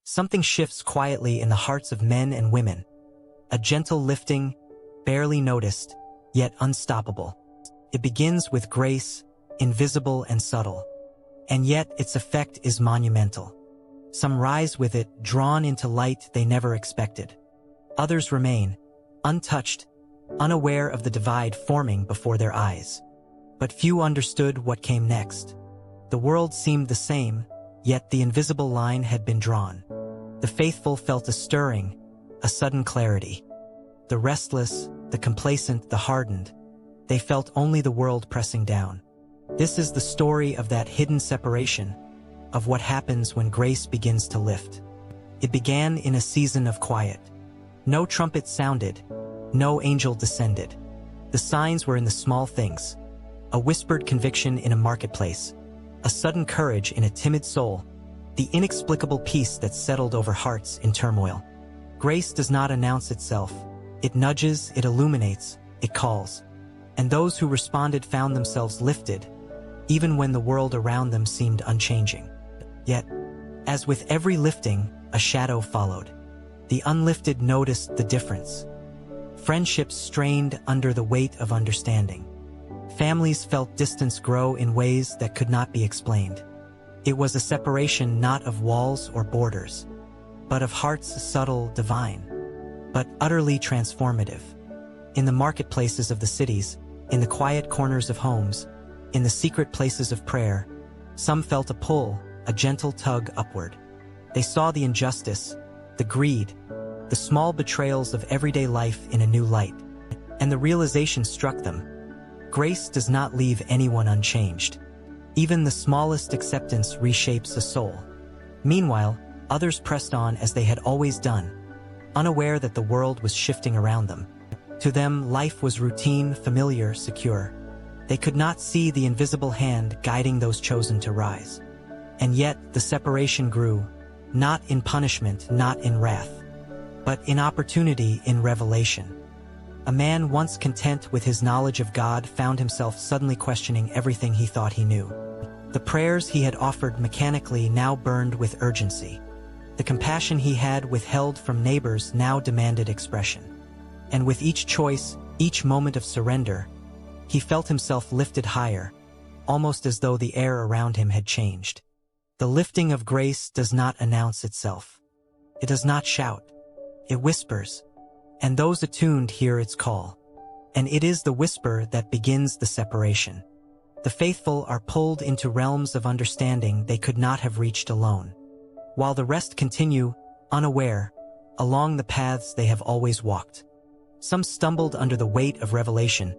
something shifts quietly in the hearts of men and women. A gentle lifting, barely noticed, yet unstoppable. It begins with grace, invisible and subtle. And yet its effect is monumental. Some rise with it, drawn into light they never expected. Others remain, untouched, unaware of the divide forming before their eyes. But few understood what came next. The world seemed the same, yet the invisible line had been drawn. The faithful felt a stirring, a sudden clarity. The restless, the complacent, the hardened, they felt only the world pressing down. This is the story of that hidden separation, of what happens when grace begins to lift. It began in a season of quiet. No trumpet sounded, no angel descended. The signs were in the small things. A whispered conviction in a marketplace, a sudden courage in a timid soul, the inexplicable peace that settled over hearts in turmoil. Grace does not announce itself. It nudges, it illuminates, it calls. And those who responded found themselves lifted, even when the world around them seemed unchanging. Yet, as with every lifting, a shadow followed. The unlifted noticed the difference. Friendships strained under the weight of understanding. Families felt distance grow in ways that could not be explained. It was a separation not of walls or borders, but of hearts subtle, divine, but utterly transformative. In the marketplaces of the cities, in the quiet corners of homes, in the secret places of prayer, some felt a pull, a gentle tug upward. They saw the injustice, the greed, the small betrayals of everyday life in a new light. And the realization struck them. Grace does not leave anyone unchanged. Even the smallest acceptance reshapes a soul. Meanwhile, others pressed on as they had always done, unaware that the world was shifting around them. To them, life was routine, familiar, secure. They could not see the invisible hand guiding those chosen to rise. And yet, the separation grew, not in punishment, not in wrath, but in opportunity, in revelation. A man once content with his knowledge of God found himself suddenly questioning everything he thought he knew. The prayers he had offered mechanically now burned with urgency. The compassion he had withheld from neighbors now demanded expression. And with each choice, each moment of surrender, he felt himself lifted higher, almost as though the air around him had changed. The lifting of grace does not announce itself. It does not shout. It whispers, and those attuned hear its call. And it is the whisper that begins the separation. The faithful are pulled into realms of understanding they could not have reached alone, while the rest continue, unaware, along the paths they have always walked. Some stumbled under the weight of revelation,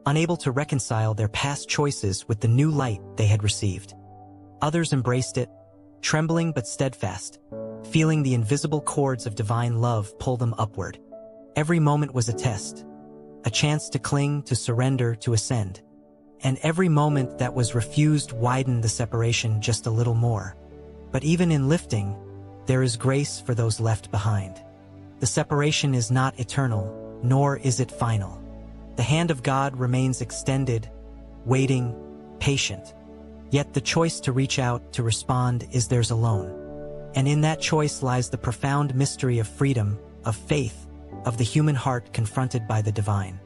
unable to reconcile their past choices with the new light they had received. Others embraced it, trembling but steadfast, feeling the invisible cords of divine love pull them upward. Every moment was a test, a chance to cling, to surrender, to ascend. And every moment that was refused widened the separation just a little more. But even in lifting, there is grace for those left behind. The separation is not eternal, nor is it final. The hand of God remains extended, waiting, patient. Yet the choice to reach out, to respond, is theirs alone. And in that choice lies the profound mystery of freedom, of faith, of the human heart confronted by the divine.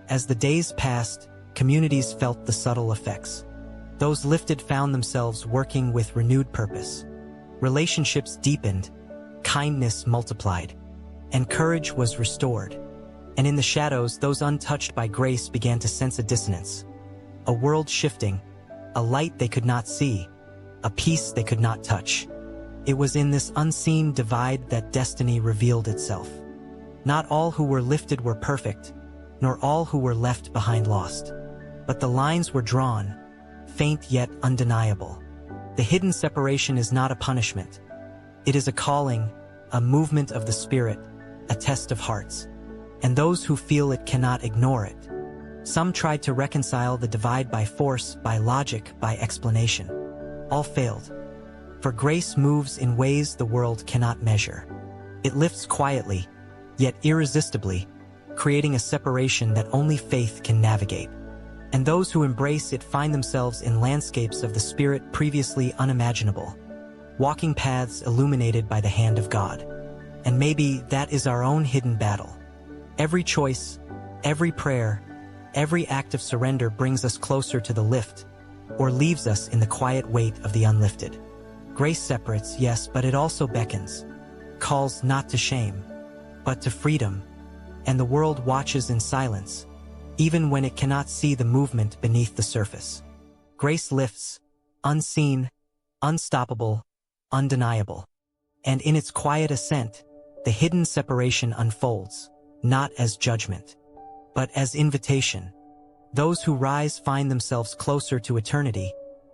As the days passed, communities felt the subtle effects. Those lifted found themselves working with renewed purpose. Relationships deepened, kindness multiplied, and courage was restored. And in the shadows, those untouched by grace began to sense a dissonance. A world shifting, a light they could not see, a peace they could not touch. It was in this unseen divide that destiny revealed itself. Not all who were lifted were perfect, nor all who were left behind lost. But the lines were drawn, faint yet undeniable. The hidden separation is not a punishment. It is a calling, a movement of the spirit, a test of hearts. And those who feel it cannot ignore it. Some tried to reconcile the divide by force, by logic, by explanation. All failed. For grace moves in ways the world cannot measure. It lifts quietly, yet irresistibly, creating a separation that only faith can navigate. And those who embrace it find themselves in landscapes of the spirit previously unimaginable. walking paths illuminated by the hand of God. And maybe that is our own hidden battle. Every choice, every prayer, every act of surrender brings us closer to the lift, or leaves us in the quiet weight of the unlifted. Grace separates, yes, but it also beckons, calls not to shame, but to freedom, and the world watches in silence, even when it cannot see the movement beneath the surface. Grace lifts, unseen, unstoppable, undeniable. And in its quiet ascent, the hidden separation unfolds, not as judgment, but as invitation. Those who rise find themselves closer to eternity,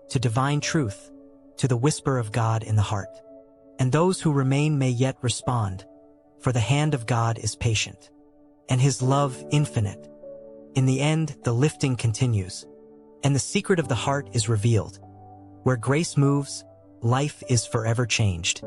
to divine truth, to the whisper of God in the heart. And those who remain may yet respond, for the hand of God is patient, and his love infinite. In the end, the lifting continues, and the secret of the heart is revealed. Where grace moves, life is forever changed.